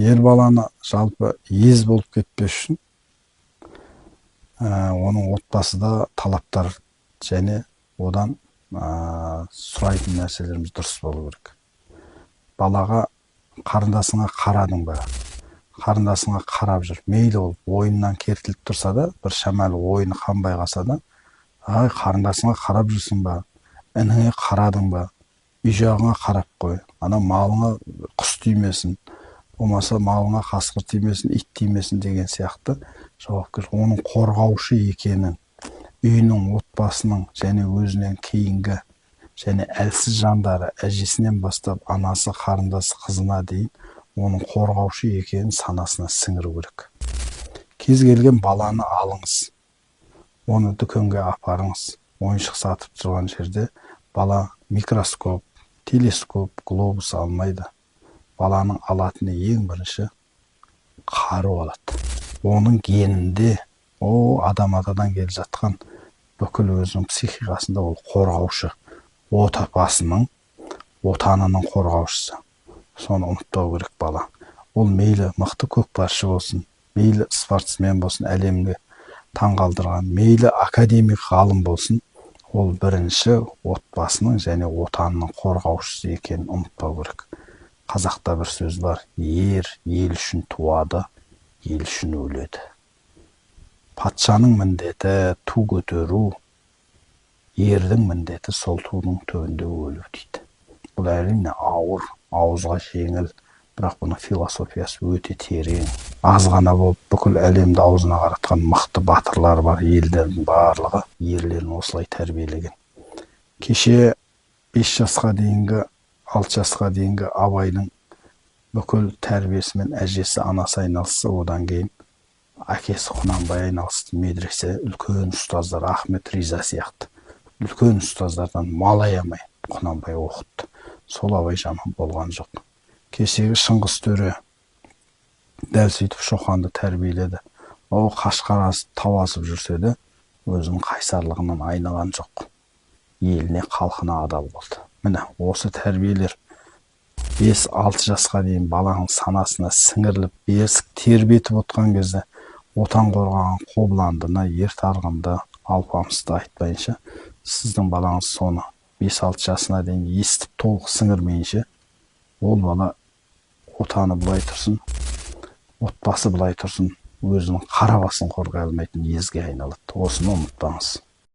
ер баланы жалпы ез болып кетпес үшін оның отбасыда талаптар және одан сұрайтын нәрселеріміз дұрыс болу керек. Балаға қарындасыңа қарадың ба? Қарындасыңа қарап жүр. Мейлі ол ойыннан кертіліп тұрса да, бір шамалы ойыны қанбай қалса да, ай, қарындасыңа қарап жүрсің ба? Ініңе қарадың ба? Үй жағыңа қарап қой. Ана малыңа құс тимесін, болмаса малыңа қасқыр тимесін, ит тимесін деген сияқты жауапкершілік. Оның қорғаушы екенін, үйінің, отбасының және өзінен кейінгі және әлсіз жандары, әжесінен бастап анасы, қарындасы, қызына дейін оның қорғаушы екенін санасына сіңіру керек. Кез келген баланы алыңыз, оны дүкенге апарыңыз. Ойыншық сатып тұрған жерде бала микроскоп, телескоп, глобус алмайды. Баланың алатыны ең бірінші қару алады. Оның генінде, адам атадан келіп жатқан бүкіл өзінің психикасында ол қорғаушы, отбасының, отанының қорғаушысы. Соны ұмытпау керек бала. Ол мейлі мықты көкпаршы болсын, мейлі спортсмен болсын, әлемге таңғалдырған, мейлі академик ғалым болсын, ол бірінші отбасының және отанының қорғаушысы екенін ұмытпау керек. Қазақта бір сөз бар: ер ел үшін туады, ел үшін өледі. Патшаның міндеті ту көтеру, ердің міндеті сол тудың түбінде өлу дейді. Бұл әрине ауыр, ауызға жеңіл, бірақ бұның философиясы өте терең. Аз ғана болып бүкіл әлемді аузына қаратқан мықты батырлар бар, елдердің барлығы ерлерін осылай тәрбиелеген. Кеше 5 жасқа дейінгі, 6 жасқа дейінгі Абайдың бүкіл тәрбиесімен әжесі, анасы айналысса, одан кейін әкесі Құнанбай айналысты. Медресе, үлкен ұстаздар, Ахмет Риза сияқты үлкен ұстаздардан мал аямай Құнанбай оқытты. Сол Абай жаман болған жоқ. Кешегі Шыңғыс төре дәл сөйтіп Шоқанды тәрбиеледі. Ол Қашқар тау асып жүрсе де, өзінің қайсарлығынан айнаған жоқ. Еліне, халқына адал болды. Міне, осы тәрбиелер 5-6 жасқа дейін баланың санасына сіңіріліп, ерсік тербетіп отқан кезде, отан қорғаған Қобландыны, Ертарғынды, Алпамысты айтпайынша, сіздің балаңыз соны 5-6 жасына дейін естіп толық сіңірмейінше, ол бала отаны былай тұрсын, отбасы былай тұрсын, өзінің қара басын қорғай алмайтын езге айналады. Осыны ұмытпаңыз.